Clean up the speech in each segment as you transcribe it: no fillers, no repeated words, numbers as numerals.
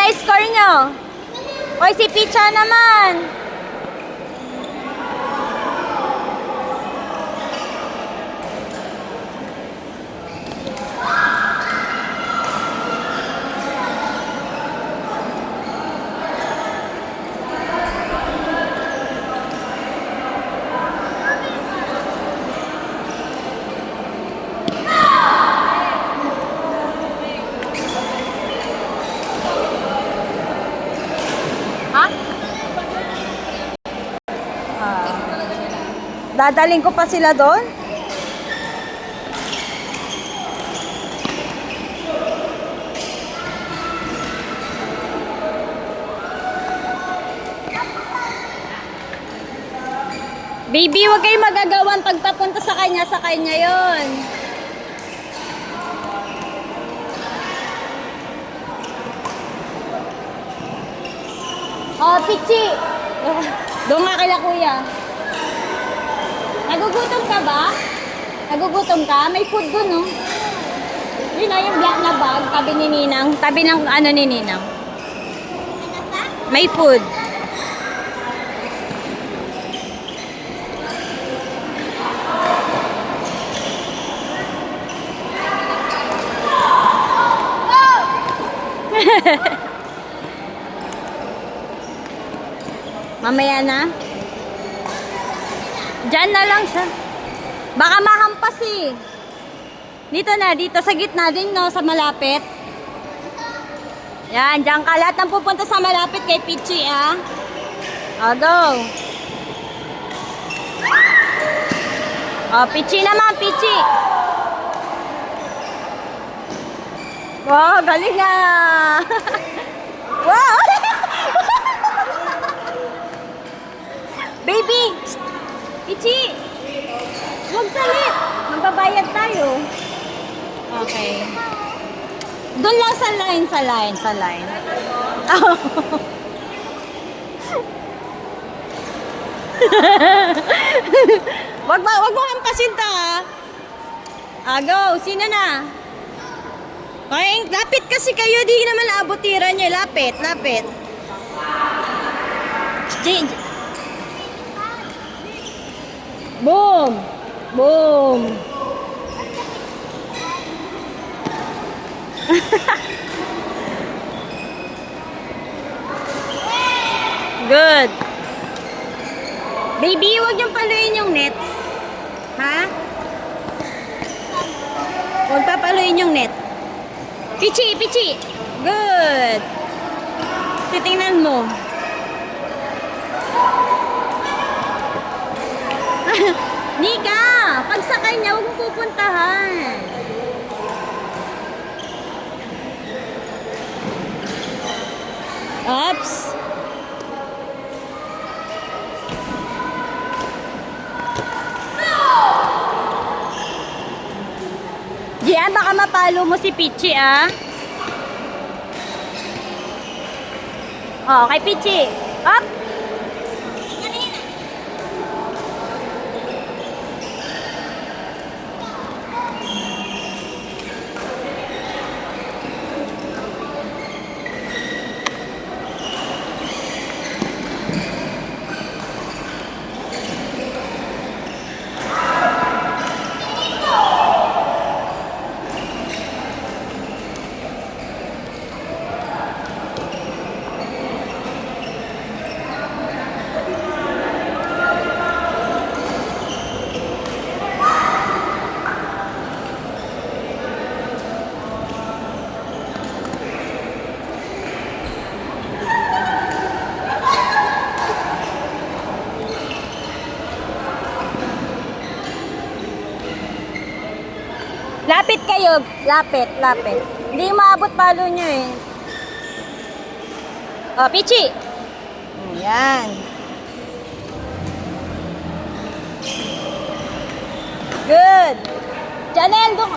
na score nyo? Hoy, si Picha naman. Dadaling ko pa sila doon. Baby, huwag kayong magagawan pagpapunta sa kanya yon. Oh, Pichi. Doon nga kila kuya. Nagugutom ka ba? Nagugutom ka? May food doon, no? Yun na yung black na bag, tabi ni Ninang. Tabi ng ano ni Ninang. May food. Mamaya na. Diyan na lang siya. Baka mahampas eh. Dito na, dito sa gitna din, no, sa malapit. Yan, diyan ka. Lahat ng pupunta sa malapit kay Pichi, ah. O, go. O, Pichi naman, Pichi. Wow, galing na. Wow. Baby. Pichi. Huwag salit. Magbabayad tayo. Okay. Doon lang sa line. Oh. Wag mo hampasin ta, ha? Go. Sino na? Okay, lapit kasi kayo. Di naman naabutiran nyo. Lapit. Boom. Good. Baby, huwag niyong paluin yung net. Ha? Huwag papaluin yung net. Pichi. Good. Titingnan mo. Nika, pagsakay niya, huwag mong pupuntahan. Oops. Gian, baka mapalo mo si Pichi, ah. Oh, kay Pichi. Up. Lapit kayo. Lapit. Hindi maabot palo nyo eh. O, Pichi. Ayan. Good. Janelle, dong.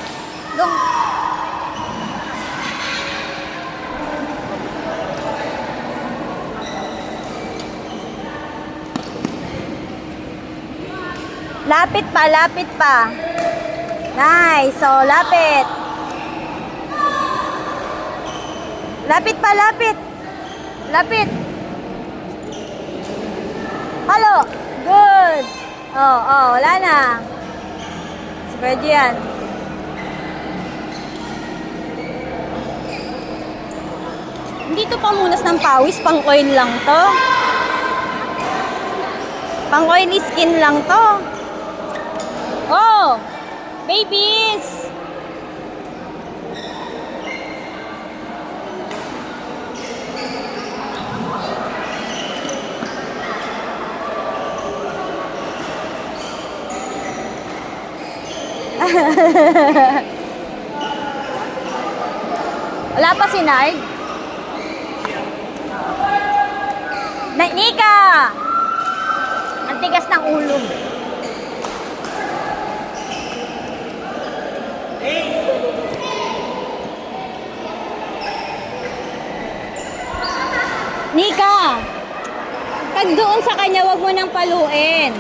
Lapit pa. Nice. So, lapit. Lapit pa. Lapit. Halo. Good. Wala na. Si Pwede yan. Hindi to pamunas ng pawis, pang oil lang to. Pang oil skin lang to. Oh, babies. Wala pa si Nard? Nika! Ang tigas ng ulo. Nika! Pag doon sa kanya, wag mo nang paluin.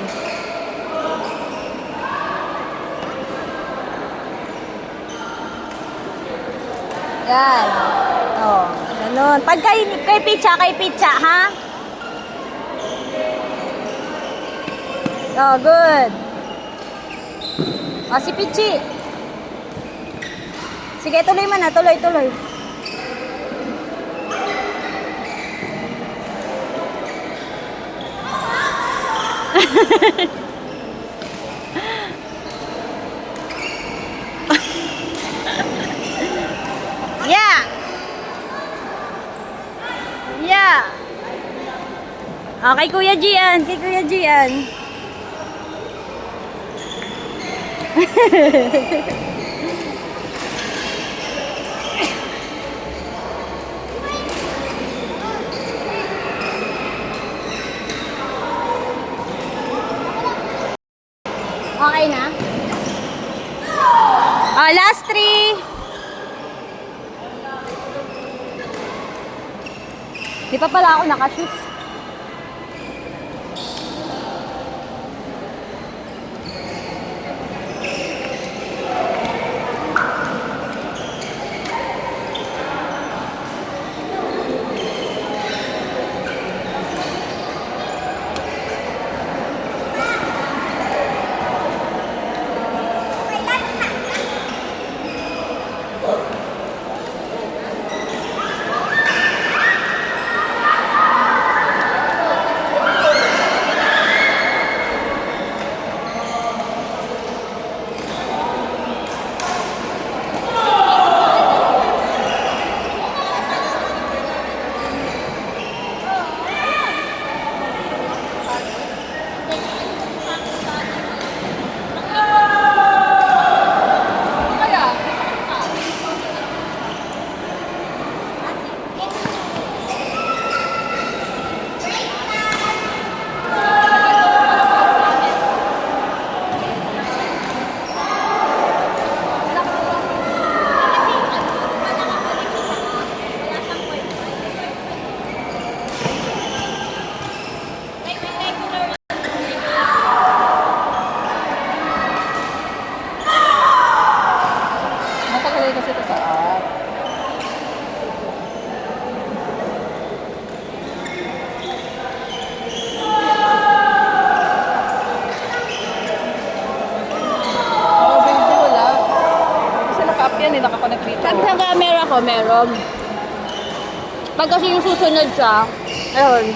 Yan. Oh, ganun. Pag kay Picha, ha? Oh, good. Oh, si Pichi. Sige, tuloy mo na. Tuloy. Yeah. Kay Kuya Gian. Okay na? Last 3. Di pa pala ako nakashoes. Pag nag-camera ko, meron. Pag kasi yung susunod siya, ayun.